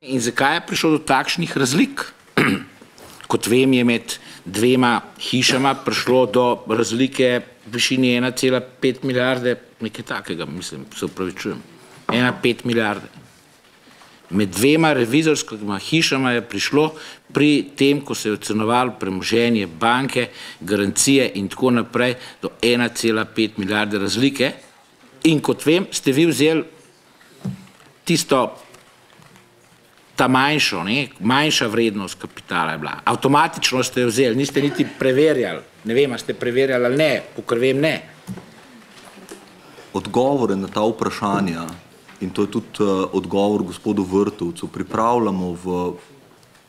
In zakaj je prišlo do takšnih razlik? Kot vem, je med dvema hišama prišlo do razlike v višini 1,5 milijarde, nekaj takega, mislim, se upravičujem, 1,5 milijarde. Med dvema revizorskima hišama je prišlo pri tem, ko se je ocenovalo premoženje banke, garancije in tako naprej, do 1,5 milijarde razlike. In kot vem, ste vi vzeli tisto, ta manjša vrednost kapitala je bila. Avtomatično ste jo vzeli, niste niti preverjali. Ne vem, a ste preverjali ali ne, kakor vem, ne. Odgovore na ta vprašanja, in to je tudi odgovor gospodu Vrtovcu, pripravljamo v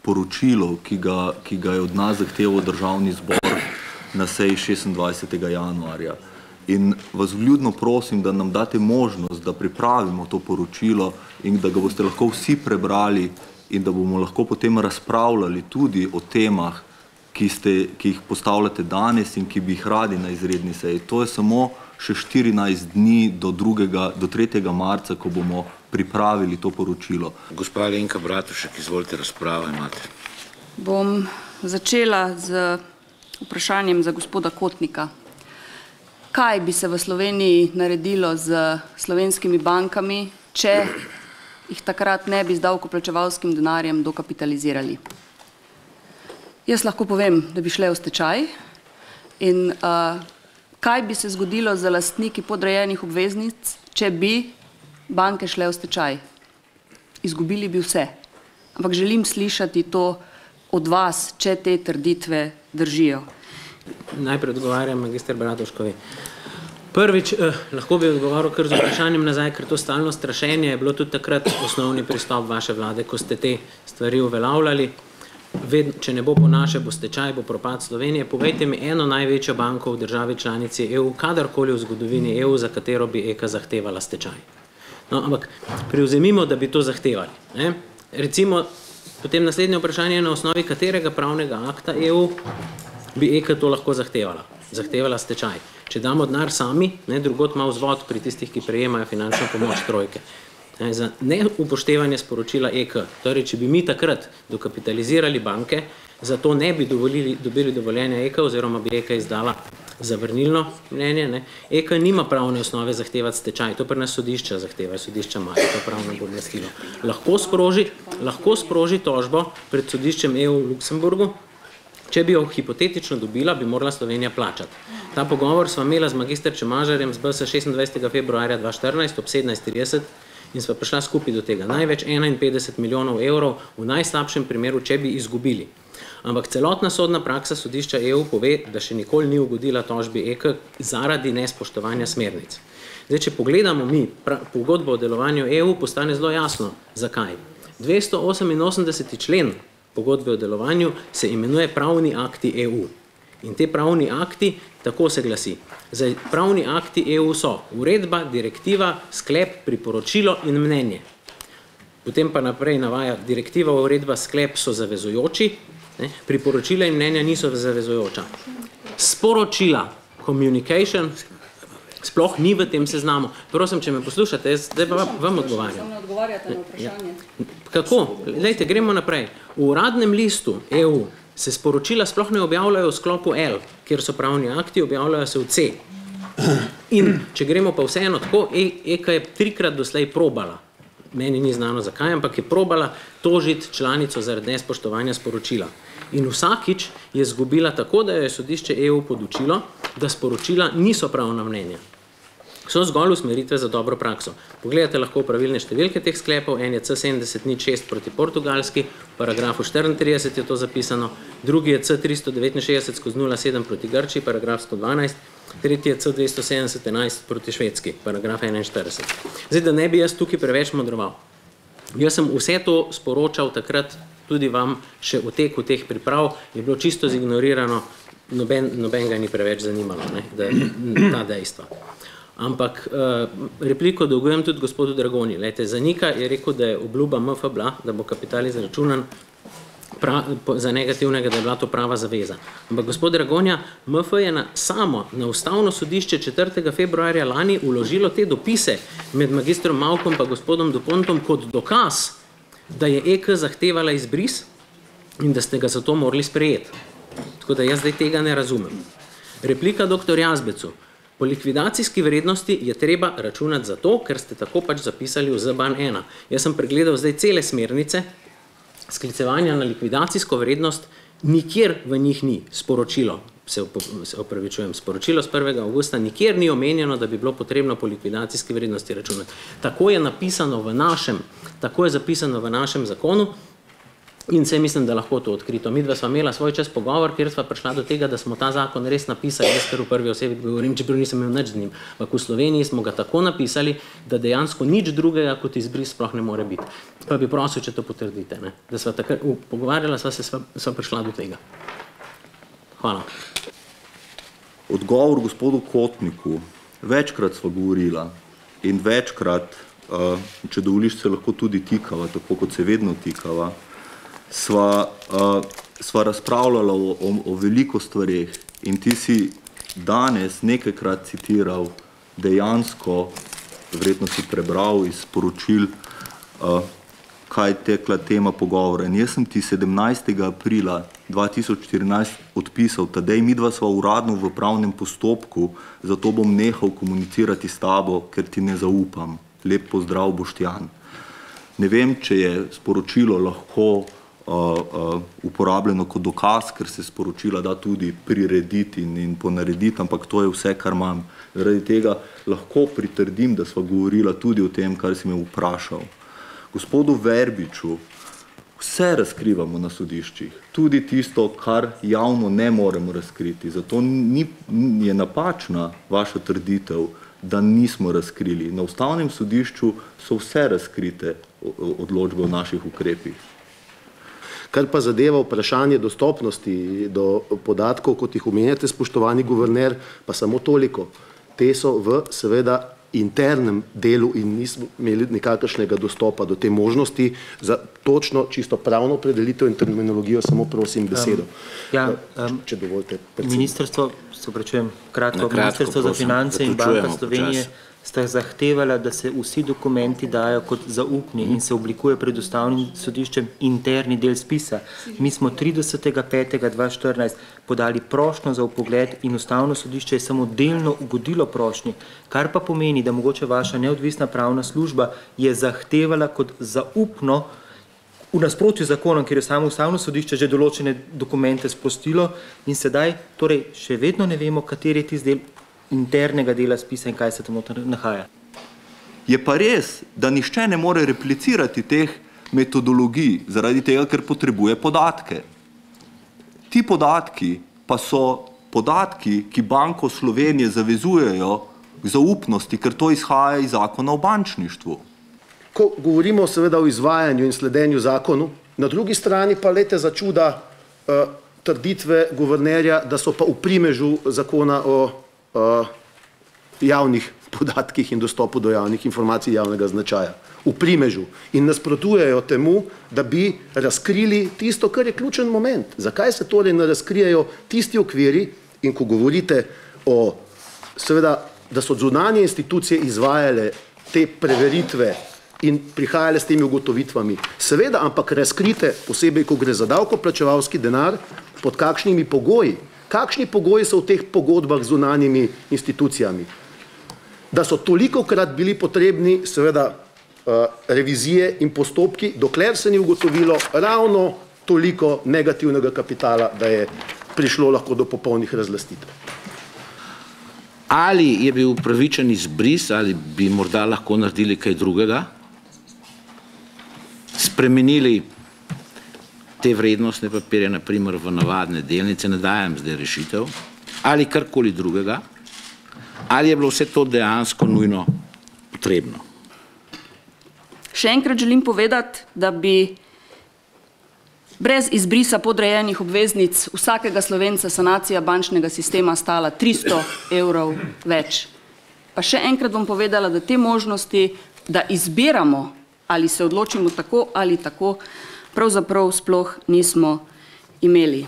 poročilo, ki ga je od nas zahteval Državni zbor na seji 26. januarja. In vas vljudno prosim, da nam date možnost, da pripravimo to poročilo in da ga boste lahko vsi prebrali in da bomo lahko potem razpravljali tudi o temah, ki jih postavljate danes in ki bi jih radi na izredni seji. To je samo še 14 dni do 3. marca, ko bomo pripravili to poročilo. Gospa Alenka Bratušek, izvolite, razpravo imate. Bom začela z vprašanjem za gospoda Kotnika. Kaj bi se v Sloveniji naredilo z slovenskimi bankami, če jih takrat ne bi z davkoplačevalskim denarjem dokapitalizirali? Jaz lahko povem, da bi šle v stečaj in kaj bi se zgodilo z lastniki podrejenih obveznic, če bi banke šle v stečaj? Izgubili bi vse. Ampak želim slišati to od vas, če te trditve držijo. Najprej odgovarjam magister Bratuškovi. Prvič, lahko bi odgovoril kar z vprašanjem nazaj, ker to stalno strašenje je bilo tudi takrat osnovni pristop vaše vlade, ko ste te stvari uveljavljali. Če ne bo po naše, bo stečaj, bo propad Slovenije. Povejte mi eno največjo banko v državi članici EU, kadarkoli v zgodovini EU, za katero bi EK zahtevala stečaj. No, ampak privzemimo, da bi to zahtevali. Recimo, potem naslednje vprašanje je, na osnovi katerega pravnega akta EU bi EK to lahko zahtevala. Zahtevala stečaj. Če damo denar sami, drugot ima vzvod pri tistih, ki prejemajo finančno pomoč trojke. Za neupoštevanje sporočila EK, torej, če bi mi takrat dokapitalizirali banke, zato ne bi dobili dovoljenja EK oziroma bi EK izdala zavrnilno mnenje. EK nima pravne osnove zahtevati stečaj, to pri nas sodišča zahtevajo, sodišča imajo to pravno pooblastilo. Lahko sproži tožbo pred sodiščem EU v Luksemburgu. Če bi jo hipotetično dobila, bi morala Slovenija plačati. Ta pogovor sva imela z magister Čemažarjem z BS 26. februarja 2014 ob 17:30 in sva prišla skupaj do tega. Največ 51 milijonov evrov v najslabšem primeru, če bi izgubili. Ampak celotna sodna praksa sodišča EU pove, da še nikoli ni ugodila tožbi EK zaradi nespoštovanja smernic. Zdaj, če pogledamo mi pogodbo o delovanju EU, postane zelo jasno, zakaj. 288. člen pogodbe o delovanju se imenuje pravni akti EU. In te pravni akti tako se glasi. Zdaj, pravni akti EU so uredba, direktiva, sklep, priporočilo in mnenje. Potem pa naprej navaja, direktiva, uredba, sklep so zavezujoči, priporočila in mnenja niso zavezujoča. Sporočila, communication, sploh ni v tem seznamu. Prosim, če me poslušate, zdaj pa vam odgovarjam. Ne odgovarjate na vprašanje. Kako? Lejte, gremo naprej. V uradnem listu EU se sporočila sploh ne objavljajo v sklopu L, kjer so pravni akti, objavljajo se v C. In če gremo pa vseeno tako, EK je 3-krat doslej probala, meni ni znano zakaj, ampak je probala tožiti članico zaradi nespoštovanja sporočila. In vsakič je izgubila tako, da je sodišče EU podučilo, da sporočila niso pravna mnenja. So zgolj usmeritve za dobro prakso. Pogledate lahko pravilne številke teh sklepov, en je C7006 proti Portugalski, v paragrafu 34 je to zapisano, drugi je C369/07 proti Grčiji, paragraf 112, tretji je C270/11 proti Švedski, paragraf 41. Zdaj, da ne bi jaz tukaj preveč modroval. Jaz sem vse to sporočal takrat tudi vam še v teku teh priprav, je bilo čisto zignorirano, noben ga ni preveč zanimalo, ta dejstva. Ampak repliko dolgujem tudi gospodu Dragonji. Zanika je rekel, da je obljuba MF bila, da bo kapital izračunan za negativnega, da je bila to prava zaveza. Ampak gospod Dragonja, MF je samo na ustavno sodišče 4. februarja lani uložilo te dopise med magistrom Mavkom pa gospodom Dupontom kot dokaz, da je EK zahtevala izbris in da ste ga zato morali sprejeti. Tako da jaz zdaj tega ne razumem. Replika dr. Jazbecu. Po likvidacijski vrednosti je treba računati zato, ker ste tako pač zapisali v ZBAN 1. Jaz sem pregledal zdaj cele smernice, sklicevanja na likvidacijsko vrednost, nikjer v njih ni sporočilo, se opravičujem, sporočilo z 1. avgusta, nikjer ni omenjeno, da bi bilo potrebno po likvidacijski vrednosti računati. Tako je napisano tako je zapisano v našem zakonu in se mislim, da lahko to odkrito. Midva sva imela svoj čas pogovor, kjer sva prišla do tega, da smo ta zakon res napisali, jaz ker v prvi osebi govorim, čeprav nisem imel nič z njim. Ampak v Sloveniji smo ga tako napisali, da dejansko nič drugega kot izbris sploh ne more biti. Pa bi prosil, če to potrdite, ne? Da sva takrat pogovarjala, sva prišla do tega. Hvala. Odgovor gospodu Kotniku. Večkrat sva govorila in večkrat, če dovoliš, se lahko tudi tikava, tako kot se vedno tikava, sva razpravljala o veliko stvareh in ti si danes nekajkrat citiral dejansko, verjetno si prebral iz poročil, kaj tekla tema pogovora. In jaz sem ti 17. aprila 2014 odpisal, Tadej, midva sva uradno v pravnem postopku, zato bom nehal komunicirati s tabo, ker ti ne zaupam. Lep pozdrav, Boštjan. Ne vem, če je sporočilo lahko uporabljeno kot dokaz, ker se sporočila da tudi prirediti in ponarediti, ampak to je vse, kar imam. Zaradi tega lahko pritrdim, da sva govorila tudi o tem, kar si me vprašal. Gospodu Verbiču, vse razkrivamo na sodiščih, tudi tisto, kar javno ne moremo razkriti. Zato je napačna vaša trditev, da nismo razkrili. Na Ustavnem sodišču so vse razkrite odločbe o naših ukrepih. Kar pa zadeva vprašanje dostopnosti do podatkov, kot jih omenjate, spoštovani guverner, pa samo toliko. Te so v seveda internem delu in nismo imeli nikakršnega dostopa do te možnosti za točno, čisto pravno opredelitev in terminologijo, samo prosim besedo. Če dovolite. Ministrstvo, se opravičujem, Ministrstvo za finance in Banka Slovenije sta zahtevala, da se vsi dokumenti dajo kot zaupni in se oblikuje pred Ustavnim sodiščem interni del spisa. Mi smo 30.5.2014 podali prošnjo za vpogled in Ustavno sodišče je samo delno ugodilo prošnji, kar pa pomeni, da mogoče vaša neodvisna pravna služba je zahtevala kot zaupno v nasprotju z zakonom, ker je samo Ustavno sodišče že določene dokumente sprostilo in sedaj torej še vedno ne vemo, kateri je tisti del internega dela spisa in kaj se tam nahaja. Je pa res, da nihče ne more replicirati teh metodologij, zaradi tega, ker potrebuje podatke. Ti podatki pa so podatki, ki Banko Slovenije zavezujejo k zaupnosti, ker to izhaja iz zakona o bančništvu. Ko govorimo seveda o izvajanju in sledenju zakonu, na drugi strani pa lete za čuda trditve guvernerja, da so pa v primežu zakona o javnih podatkih in dostopu do javnih informacij javnega značaja. V primežu. In nasprotujejo temu, da bi razkrili tisto, kar je ključen moment. Zakaj se torej ne razkrijejo tisti okviri in ko govorite o, seveda, da so zunanje institucije izvajale te preveritve in prihajale s temi ugotovitvami. Seveda, ampak razkrite, posebej, ko gre za davkoplačevalski denar, pod kakšnimi pogoji. Kakšni pogoji so v teh pogodbah z zunanjimi institucijami? Da so tolikokrat bili potrebni, seveda, revizije in postopki, dokler se ni ugotovilo ravno toliko negativnega kapitala, da je prišlo lahko do popolnih razlastitev. Ali je bil upravičen izbris, ali bi morda lahko naredili kaj drugega? Spremenili te vrednostne papirje, naprimer v navadne delnice, ne dajem zdaj rešitev, ali karkoli drugega, ali je bilo vse to dejansko nujno potrebno. Še enkrat želim povedati, da bi brez izbrisa podrejenih obveznic vsakega Slovenca sanacija bančnega sistema stala 300 evrov več. Pa še enkrat bom povedala, da te možnosti, da izbiramo, ali se odločimo tako ali tako, pravzaprav sploh nismo imeli.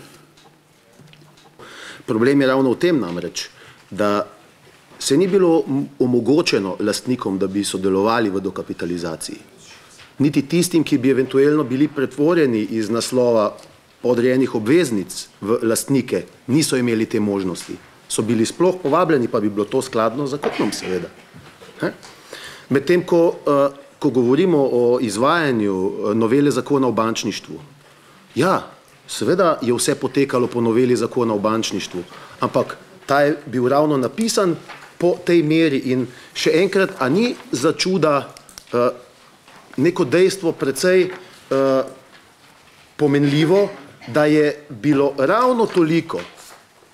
Problem je ravno v tem namreč, da se ni bilo omogočeno lastnikom, da bi sodelovali v dokapitalizaciji. niti tistim, ki bi eventualno bili pretvorjeni iz naslova podrejenih obveznic v lastnike, niso imeli te možnosti. So bili sploh povabljeni, pa bi bilo to skladno z zakonom, seveda. Medtem, ko govorimo o izvajanju novele zakona o bančništvu, ja, seveda je vse potekalo po noveli zakona o bančništvu, ampak ta je bil ravno napisan po tej meri in še enkrat, a ni za čuda neko dejstvo precej pomenljivo, da je bilo ravno toliko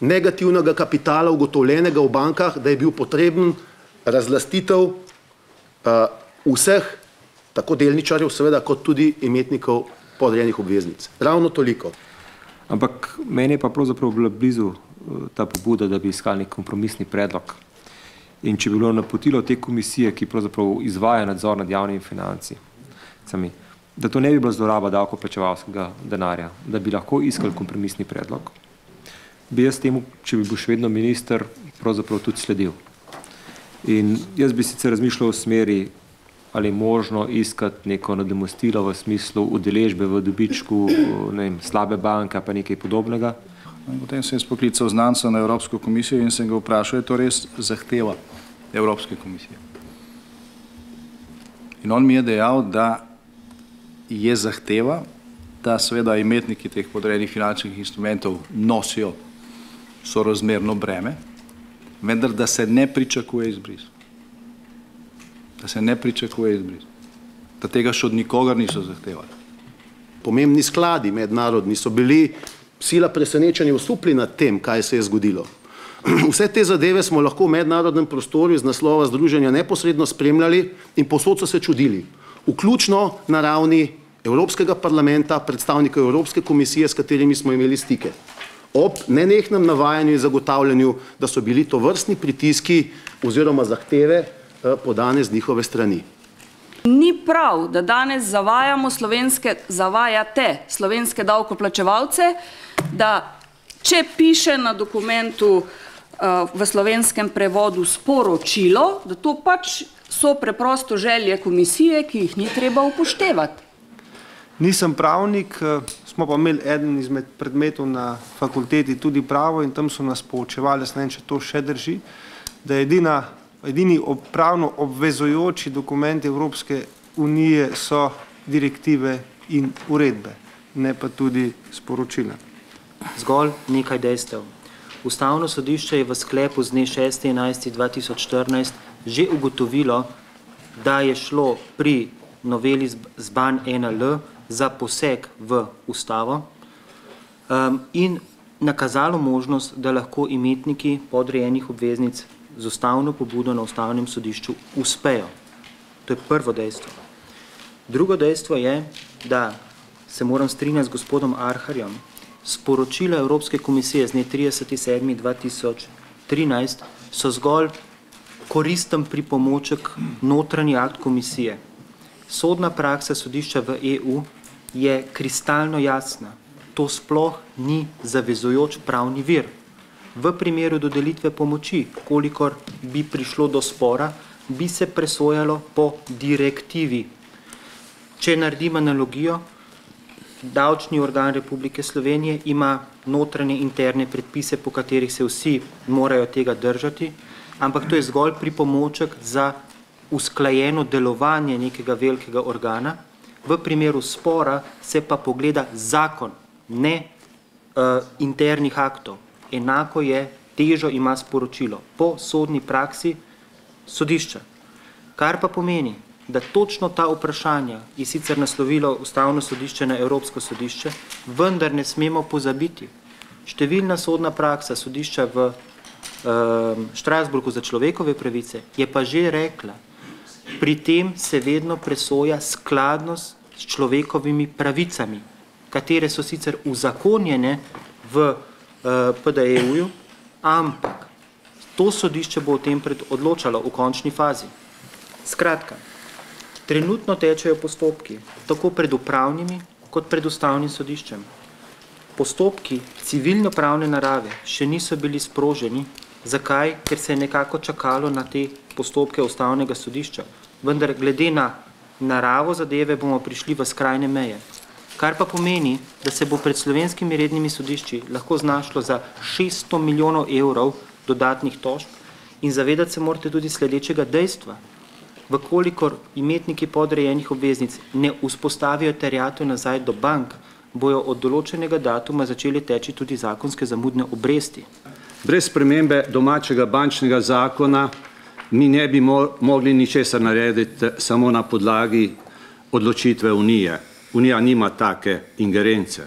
negativnega kapitala ugotovljenega v bankah, da je bil potreben razlastitev vseh, tako delničarjev seveda, kot tudi imetnikov podrejenih obveznic. Ravno toliko. Ampak meni je pa pravzaprav bila blizu ta pobuda, da bi iskali nek kompromisni predlog. In če bi bilo napotilo te komisije, ki pravzaprav izvaja nadzor nad javnimi financami, da to ne bi bila zloraba davkoplačevalskega denarja, da bi lahko iskali kompromisni predlog, bi jaz temu, če bi bil še vedno minister, pravzaprav tudi sledil. In jaz bi sicer razmišljal v smeri, ali je možno iskati neko nadomestilo v smislu udeležbe v dobičku, ne vem, slabe banke pa nekaj podobnega. Potem sem poklical znanca na Evropsko komisijo in sem ga vprašal, je to res zahteva Evropske komisije. In on mi je dejal, da je zahteva, da seveda imetniki teh podrejenih finančnih instrumentov nosijo sorazmerno breme, vendar da se ne pričakuje izbris. Da se ne pričakuje izbris. Da tega še od nikogar niso zahtevali. Pomembni skladi mednarodni so bili sila presenečeni osupli nad tem, kaj se je zgodilo. Vse te zadeve smo lahko v mednarodnem prostoru iz naslova združenja neposredno spremljali in povsod so se čudili. Vključno na ravni Evropskega parlamenta, predstavnikov Evropske komisije, s katerimi smo imeli stike. Ob nenehnem navajanju in zagotavljanju, da so bili to vrstni pritiski oziroma zahteve podane z njihove strani. Ni prav, da danes zavajate slovenske davkoplačevalce, da če piše na dokumentu v slovenskem prevodu sporočilo, da to pač so preprosto želje komisije, ki jih ni treba upoštevati. Nisem pravnik, smo pa imeli eden izmed predmetov na fakulteti tudi pravo in tam so nas poučevali, ne vem, če to še drži, da edini pravno obvezujoči dokumenti Evropske unije so direktive in uredbe, ne pa tudi sporočila. Zgolj nekaj dejstev. Ustavno sodišče je v sklepu z dne 6.11.2014 že ugotovilo, da je šlo pri noveli ZBAN 1L za poseg v ustavo in nakazalo možnost, da lahko imetniki podrejenih obveznic z ustavno pobudo na ustavnem sodišču uspejo. To je prvo dejstvo. Drugo dejstvo je, da se moram strinjati z gospodom Arharjem. Sporočila Evropske komisije z dne 30.7.2013 so zgolj koristen pripomoček notranji akt komisije. Sodna praksa sodišča v EU je kristalno jasna. To sploh ni zavezujoč pravni vir. V primeru dodelitve pomoči, kolikor bi prišlo do spora, bi se presojalo po direktivi. Če naredim analogijo, davčni organ Republike Slovenije ima notranje interne predpise, po katerih se vsi morajo tega držati, ampak to je zgolj pripomoček za usklajeno delovanje nekega velikega organa. V primeru spora se pa pogleda zakon, ne internih aktov. Enako je, težo ima sporočilo po sodni praksi sodišča. Kar pa pomeni, da točno ta vprašanja je sicer naslovilo ustavno sodišče na Evropsko sodišče, vendar ne smemo pozabiti. Številna sodna praksa sodišča v Štrasburgu za človekove pravice je pa že rekla, pri tem se vedno presoja skladnost s človekovimi pravicami, katere so sicer uzakonjene v PDEU-ju, ampak to sodišče bo o tem odločalo v končni fazi. Skratka, trenutno tečejo postopki, tako pred upravnimi kot pred ustavnim sodiščem. Postopki civilno-pravne narave še niso bili sproženi. Zakaj? Ker se je nekako čakalo na te postopke ustavnega sodišča. Vendar glede na naravo zadeve bomo prišli v skrajne meje. Kar pa pomeni, da se bo pred slovenskimi rednimi sodišči lahko znašlo za 600 milijonov evrov dodatnih tožb in zavedati se morate tudi sledečega dejstva. Vkolikor imetniki podrejenih obveznic ne vzpostavijo terjatev nazaj do bank, bojo od določenega datuma začeli teči tudi zakonske zamudne obresti. Brez spremembe domačega bančnega zakona mi ne bi mogli ničesar narediti samo na podlagi odločitve Unije. Unija nima take ingerence.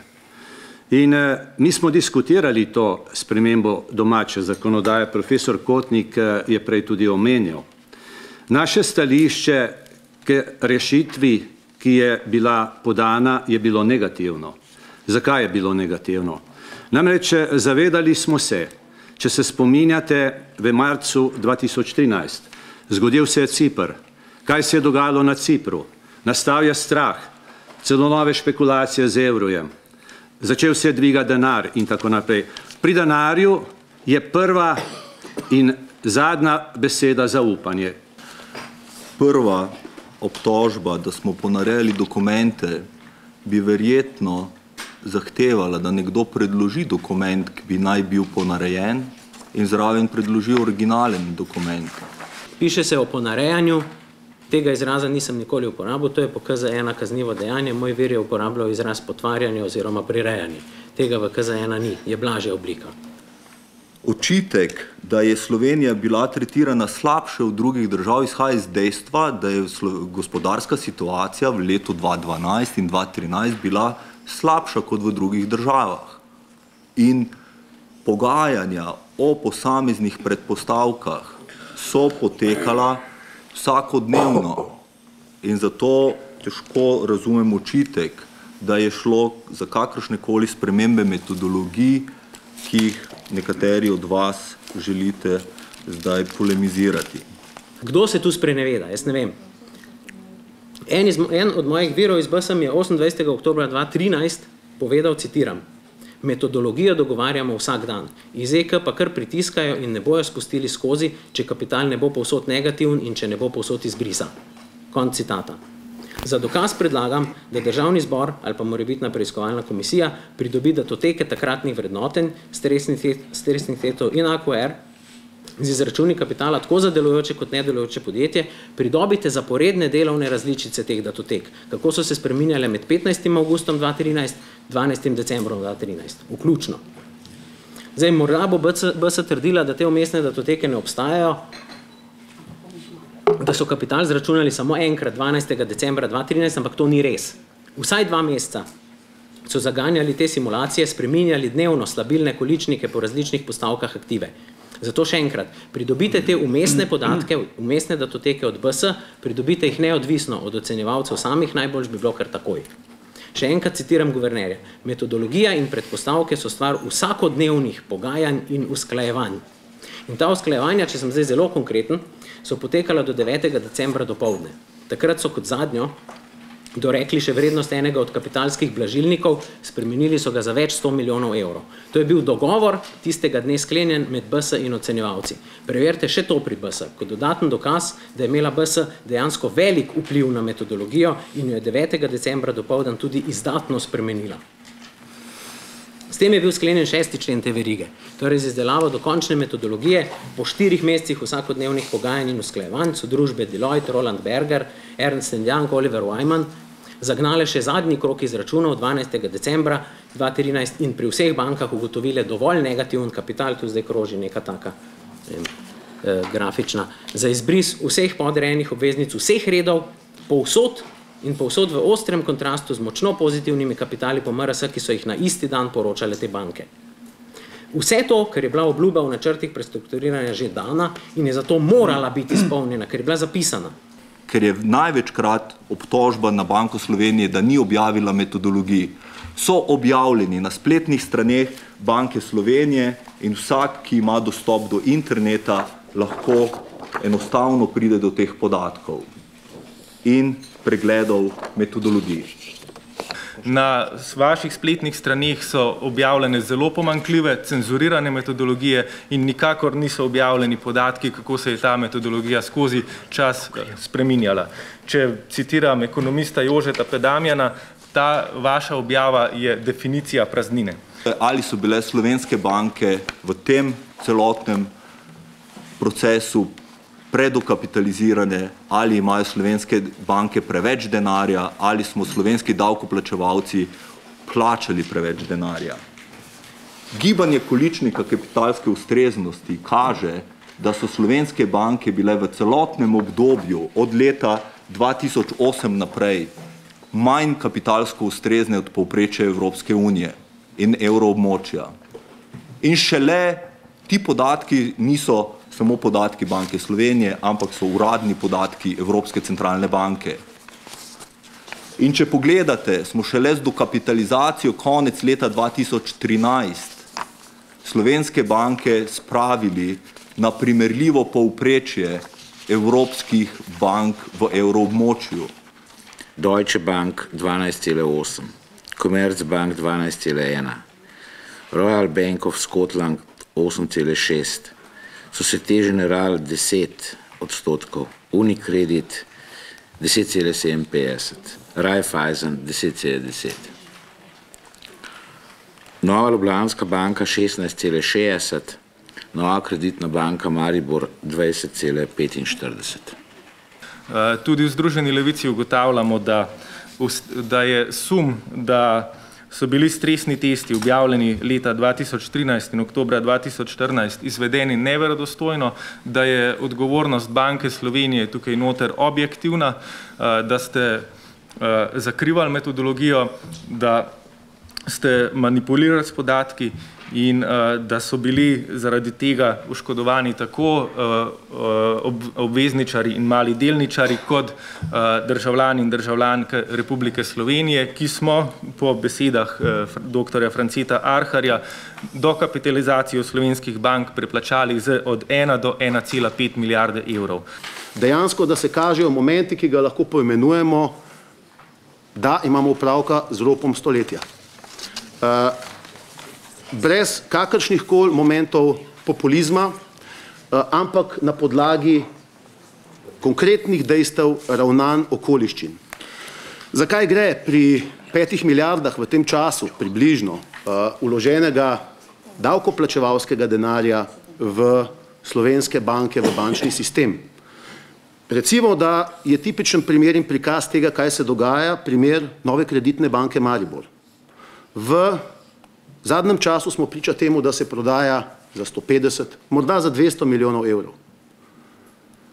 In mi smo diskutirali to spremembo domače zakonodaje, profesor Kotnik je prej tudi omenil. Naše stališče k rešitvi, ki je bila podana, je bilo negativno. Zakaj je bilo negativno? Namreč zavedali smo se, če se spominjate, v marcu 2013 zgodil se je Cipr. Kaj se je dogajalo na Cipru? Nastal je strah, celo nove špekulacije z evrojem. Začel se je dvigati denar in tako naprej. Pri denarju je prva in zadnja beseda zaupanje. Prva obtožba, da smo ponarejali dokumente, bi verjetno zahtevala, da nekdo predloži dokument, ki bi naj bil ponarejen in zraven predloži originalen dokument. Piše se o ponarejanju, tega izraza nisem nikoli uporabil, to je po KZ1 kaznivo dejanje, moj vir je uporabljal izraz potvarjanje oziroma prirejanje. Tega v KZ1 ni, je blažja oblika. Očitek, da je Slovenija bila tretirana slabše od drugih držav, izhaja iz dejstva, da je gospodarska situacija v letu 2012 in 2013 bila slabša kot v drugih državah. In pogajanja o posameznih predpostavkah so potekala vsakodnevno. In zato težko razumem očitek, da je šlo za kakršnekoli spremembe metodologij, ki jih nekateri od vas želite zdaj polemizirati. Kdo se tu spreneveda? Jaz ne vem. En od mojih virov iz BSM je 28. oktobra 2013 povedal, citiram, metodologijo dogovarjamo vsak dan. Iz EK pa kar pritiskajo in ne bojo spustili skozi, če kapital ne bo povsod negativen in če ne bo povsod izbrisa. Konec citata. Za dokaz predlagam, da Državni zbor ali pa morebitna preiskovalna komisija pridobi datoteke takratnih vrednotenj, stresnih tetov in AQR z izračuni kapitala tako za delujoče kot nedelujoče podjetje, pridobite zaporedne delovne različice teh datotek, kako so se spreminjale med 15. avgustom 2013, 12. decembrom 2013, vključno. Zdaj, morda bo BS trdila, da te umestne datoteke ne obstajajo, da so kapital zračunali samo enkrat 12. decembra 2013, ampak to ni res. Vsaj 2 meseca so zaganjali te simulacije, spreminjali dnevno stabilne količnike po različnih postavkah aktive. Zato še enkrat, pridobite te umestne podatke, umestne datoteke od BS, pridobite jih neodvisno od ocenjevalcev samih, najbolj bi bilo kar takoj. Še enkrat citiram guvernerja. Metodologija in predpostavke so stvar vsakodnevnih pogajanj in usklajevanj. In ta usklajevanja, če sem zdaj zelo konkreten, so potekala do 9. decembra dopoldne. Takrat so kot zadnjo dorekli še vrednost enega od kapitalskih blažilnikov, spremenili so ga za več 100 milijonov evrov. To je bil dogovor tistega dne sklenjen med BS in ocenjevalci. Preverite še to pri BS, kot dodaten dokaz, da je imela BS dejansko velik vpliv na metodologijo in jo je 9. decembra dopoldan tudi izdatno spremenila. S tem je bil sklenjen 6. člen te verige, torej z izdelavo dokončne metodologije po 4 mesecih vsakodnevnih pogajanj in usklajevanj so družbe Deloitte, Roland Berger, Ernst & Young, Oliver Wyman zagnale še zadnji krog izračunov 12. decembra 2013 in pri vseh bankah ugotovile dovolj negativen kapital, tu zdaj kroži neka taka grafična, za izbris vseh podrejenih obveznic vseh redov, povsod in povsod v ostrem kontrastu z močno pozitivnimi kapitali po MRS, ki so jih na isti dan poročale te banke. Vse to, ker je bila obljuba v načrtih prestrukturiranja že dana in je zato morala biti izpolnjena, ker je bila zapisana. Ker je največkrat obtožba na Banko Slovenije, da ni objavila metodologij, so objavljeni na spletnih straneh Banke Slovenije in vsak, ki ima dostop do interneta, lahko enostavno pride do teh podatkov in pregledov metodologij. Na vaših spletnih straneh so objavljene zelo pomanjkljive, cenzurirane metodologije in nikakor niso objavljeni podatki, kako se je ta metodologija skozi čas spreminjala. Če citiram ekonomista Jožeta Pedamjana, ta vaša objava je definicija praznine. Ali so bile slovenske banke v tem celotnem procesu predokapitalizirane, ali imajo slovenske banke preveč denarja, ali smo slovenski davkoplačevalci plačali preveč denarja. Gibanje količnika kapitalske ustreznosti kaže, da so slovenske banke bile v celotnem obdobju od leta 2008 naprej manj kapitalsko ustrezne od povprečja Evropske unije in evroobmočja. In šele ti podatki niso samo podatki Banke Slovenije, ampak so uradni podatki Evropske centralne banke. In če pogledate, smo šele z dokapitalizacijo konec leta 2013 slovenske banke spravili na primerljivo povprečje evropskih bank v evroobmočju. Deutsche Bank 12,8, Commerzbank 12,1, Royal Bank of Scotland 8,6, Societe Generale 10%, Unicredit 10,57, Raiffeisen 10,10. Nova Ljubljanska banka 16,60, Nova kreditna banka Maribor 20,45. Tudi v Združeni levici ugotavljamo, da je sum, da so bili stresni testi objavljeni leta 2013 in oktobra 2014 izvedeni neverodostojno, da je odgovornost Banke Slovenije tukaj noter objektivna, da ste zakrivali metodologijo, da ste manipulirali s podatki in da so bili zaradi tega oškodovani tako obvezničari in mali delničari kot državljani in državljanke Republike Slovenije, ki smo po besedah dr. Franceta Arharja dokapitalizacijo slovenskih bank preplačali od 1 do 1,5 milijarde evrov. Dejansko, da se kažejo momenti, ki ga lahko poimenujemo, da imamo opravka z ropom stoletja. Brez kakršnih koli momentov populizma, ampak na podlagi konkretnih dejstev, ravnanj, okoliščin. Zakaj gre pri 5 milijardah v tem času približno vloženega davkoplačevalskega denarja v slovenske banke, v bančni sistem? Recimo, da je tipičen primer in prikaz tega, kaj se dogaja, primer Nove kreditne banke Maribor. V zadnjem času smo priča temu, da se prodaja za 150, morda za 200 milijonov evrov.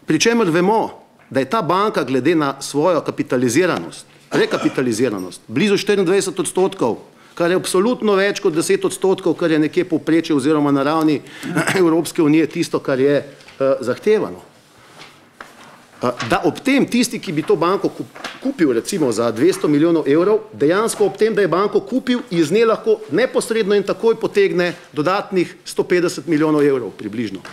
Pri čemer vemo, da je ta banka glede na svojo kapitaliziranost, rekapitaliziranost, blizu 24%, kar je absolutno več kot 10%, kar je nekje povprečje oziroma na ravni Evropske unije tisto, kar je zahtevano. Da ob tem tisti, ki bi to banko kupil recimo za 200 milijonov evrov, dejansko ob tem, da je banko kupil, iz nje lahko neposredno in takoj potegne dodatnih 150 milijonov evrov približno.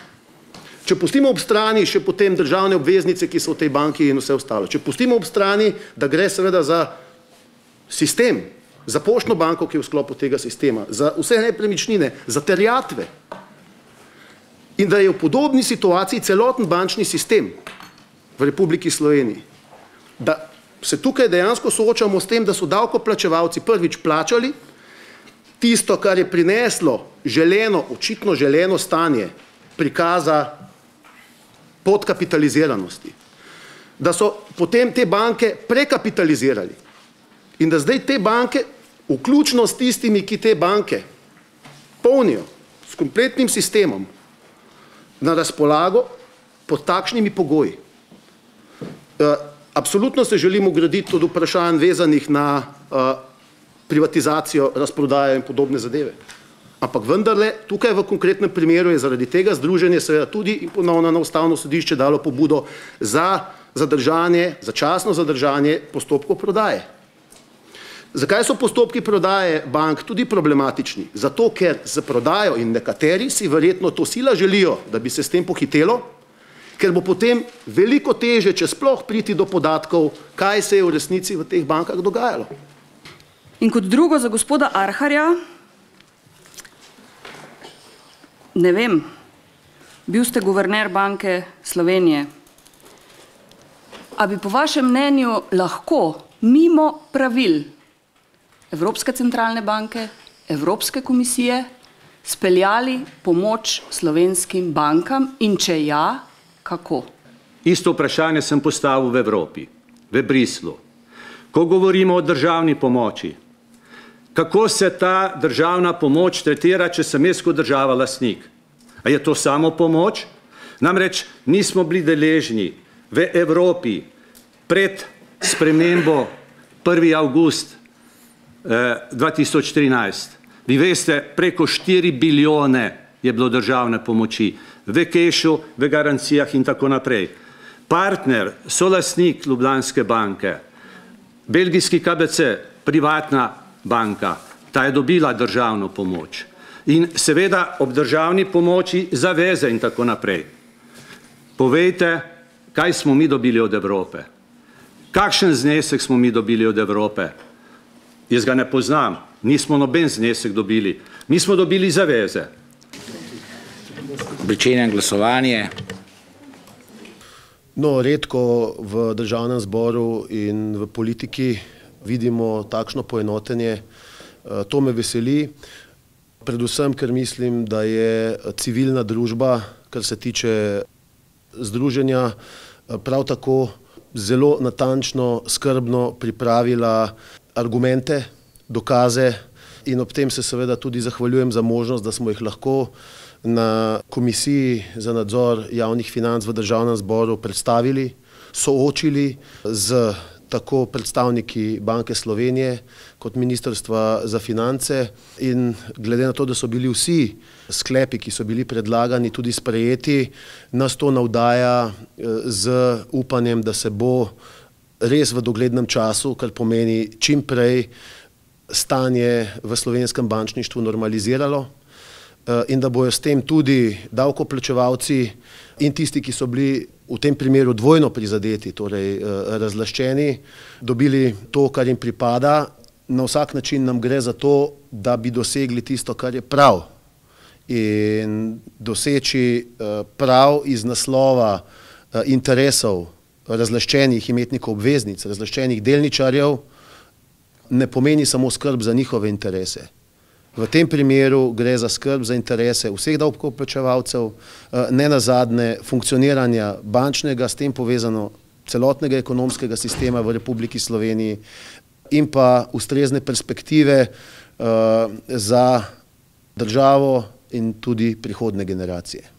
Če pustimo ob strani še potem državne obveznice, ki so v tej banki in vse ostalo. Če pustimo ob strani, da gre seveda za sistem, za poštno banko, ki je v sklopu tega sistema, za vse nepremičnine, za terjatve. In da je v podobni situaciji celoten bančni sistem v Republiki Sloveniji. Da se tukaj dejansko soočamo s tem, da so davkoplačevalci prvič plačali tisto, kar je prineslo želeno, očitno želeno stanje prikaza podkapitaliziranosti. Da so potem te banke prekapitalizirali in da zdaj te banke, vključno s tistimi, ki te banke polnijo s kompletnim sistemom na razpolago pod takšnimi pogoji. Absolutno se želimo graditi tudi vprašanj vezanih na privatizacijo, razprodajo in podobne zadeve. Ampak vendarle, tukaj v konkretnem primeru je zaradi tega združenje seveda tudi in ponovno na Ustavno sodišče dalo pobudo za zadržanje, začasno zadržanje postopkov prodaje. Zakaj so postopki prodaje bank tudi problematični? Zato, ker z prodajo in nekateri si verjetno to sila želijo, da bi se s tem pohitelo, ker bo potem veliko teže, če sploh priti do podatkov, kaj se je v resnici v teh bankah dogajalo. In kot drugo za gospoda Arharja, ne vem, bil ste guverner Banke Slovenije. A bi po vašem mnenju lahko mimo pravil Evropske centralne banke, Evropske komisije speljali pomoč slovenskim bankam in če ja, kako? Isto vprašanje sem postavil v Evropi, v Bruslju. Ko govorimo o državni pomoči, kako se ta državna pomoč tretira, če sem jaz kot država lastnik? A je to samo pomoč? Namreč nismo bili deležni v Evropi pred spremembo 1. avgust 2013. Vi veste, preko 4 bilijone je bilo državne pomoči v kešu, v garancijah in tako naprej. Partner, solastnik Ljubljanske banke, belgijski KBC, privatna banka, ta je dobila državno pomoč. In seveda ob državni pomoči zaveze in tako naprej. Povejte, kaj smo mi dobili od Evrope? Kakšen znesek smo mi dobili od Evrope? Jaz ga ne poznam, nismo noben znesek dobili. Mi smo dobili zaveze. Pričenjam glasovanje. No, redko v državnem zboru in v politiki vidimo takšno poenotenje. To me veseli, predvsem, ker mislim, da je civilna družba, kar se tiče združenja, prav tako zelo natančno, skrbno pripravila argumente, dokaze in ob tem se seveda tudi zahvaljujem za možnost, da smo jih lahko na Komisiji za nadzor javnih financ v državnem zboru predstavili, soočili z tako predstavniki Banke Slovenije kot Ministrstva za finance in glede na to, da so bili vsi sklepi, ki so bili predlagani, tudi sprejeti, nas to navdaja z upanjem, da se bo res v doglednem času, kar pomeni čim prej, stanje v slovenskem bančništvu normaliziralo in da bojo s tem tudi davkoplačevalci in tisti, ki so bili v tem primeru dvojno prizadeti, torej razlaščeni, dobili to, kar jim pripada. Na vsak način nam gre za to, da bi dosegli tisto, kar je prav. In doseči prav iz naslova interesov razlaščenih imetnikov obveznic, razlaščenih delničarjev, ne pomeni samo skrb za njihove interese. V tem primeru gre za skrb za interese vseh davkoplačevalcev, ne nazadnje funkcioniranja bančnega, s tem povezano celotnega ekonomskega sistema v Republiki Sloveniji in pa ustrezne perspektive za državo in tudi prihodnje generacije.